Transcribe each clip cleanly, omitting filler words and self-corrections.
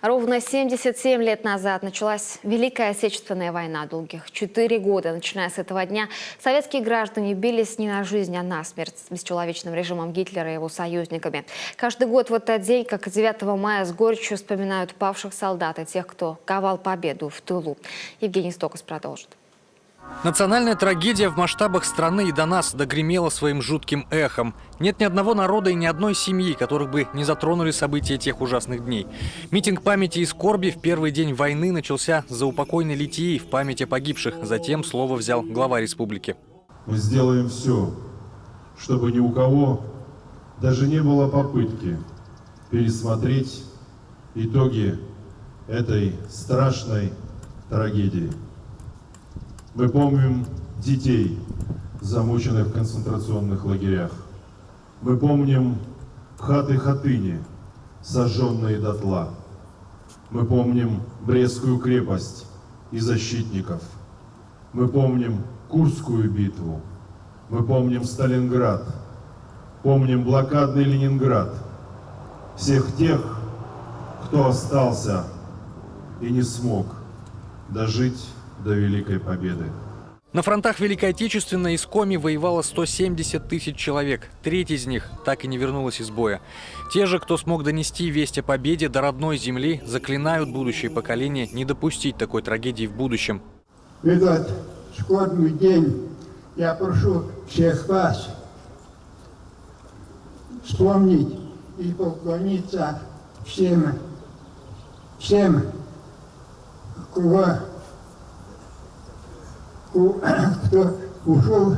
Ровно 77 лет назад началась Великая Отечественная война. Долгих 4 года, начиная с этого дня, советские граждане бились не на жизнь, а на смерть с бесчеловечным режимом Гитлера и его союзниками. Каждый год в этот день, как и 9 мая, с горечью вспоминают павших солдат и тех, кто ковал победу в тылу. Евгений Стокос продолжит. Национальная трагедия в масштабах страны и до нас догремела своим жутким эхом. Нет ни одного народа и ни одной семьи, которых бы не затронули события тех ужасных дней. Митинг памяти и скорби в первый день войны начался с заупокойной литии в память о погибших. Затем слово взял глава республики. Мы сделаем все, чтобы ни у кого даже не было попытки пересмотреть итоги этой страшной трагедии. Мы помним детей, замученных в концентрационных лагерях. Мы помним хаты-хатыни, сожженные дотла. Мы помним Брестскую крепость и защитников. Мы помним Курскую битву. Мы помним Сталинград. Помним блокадный Ленинград. Всех тех, кто остался и не смог дожить до Великой Победы. На фронтах Великой Отечественной из Коми воевало 170 тысяч человек. Треть из них так и не вернулась из боя. Те же, кто смог донести весть о победе до родной земли, заклинают будущее поколение не допустить такой трагедии в будущем. В этот скорбный день я прошу всех вас вспомнить и поклониться всем, кто ушел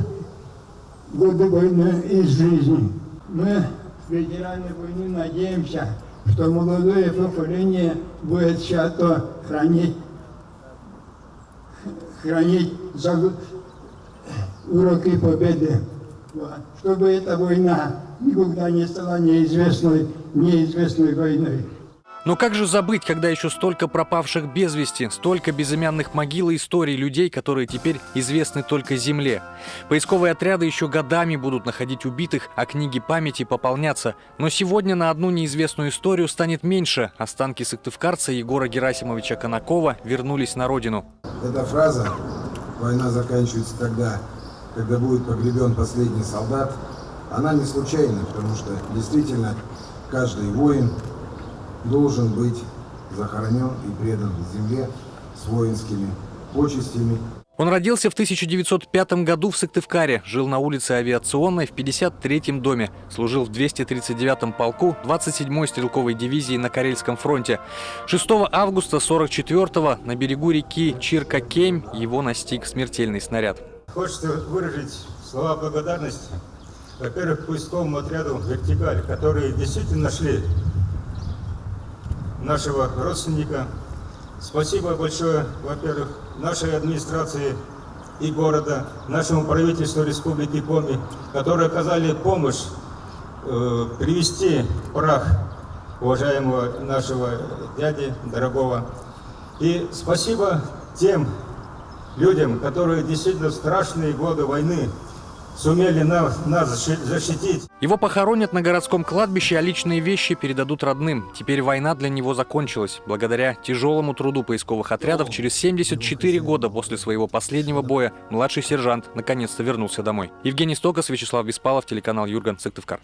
в годы войны из жизни. Мы, ветераны войны, надеемся, что молодое поколение будет свято хранить уроки победы, чтобы эта война никогда не стала неизвестной войной. Но как же забыть, когда еще столько пропавших без вести, столько безымянных могил и историй людей, которые теперь известны только земле? Поисковые отряды еще годами будут находить убитых, а книги памяти пополнятся. Но сегодня на одну неизвестную историю станет меньше. Останки сыктывкарца Егора Герасимовича Конакова вернулись на родину. Эта фраза «война заканчивается тогда, когда будет погребен последний солдат», она не случайна, потому что действительно каждый воин должен быть захоронен и предан земле с воинскими почестями. Он родился в 1905 году в Сыктывкаре, жил на улице Авиационной в 53-м доме, служил в 239-м полку 27-й стрелковой дивизии на Карельском фронте. 6 августа 1944-го на берегу реки Чирка-Кемь его настиг смертельный снаряд. Хочется выразить слова благодарности, во-первых, поисковому отряду «Вертикаль», которые действительно нашли нашего родственника. Спасибо большое, во-первых, нашей администрации и города, нашему правительству Республики Коми, которые оказали помощь привезти прах уважаемого нашего дяди, дорогого. И спасибо тем людям, которые действительно в страшные годы войны сумели нас защитить. Его похоронят на городском кладбище, а личные вещи передадут родным. Теперь война для него закончилась. Благодаря тяжелому труду поисковых отрядов через 74 года после своего последнего боя младший сержант наконец-то вернулся домой. Евгений Стокос, Вячеслав Беспалов, телеканал Юрган, Сыктывкар.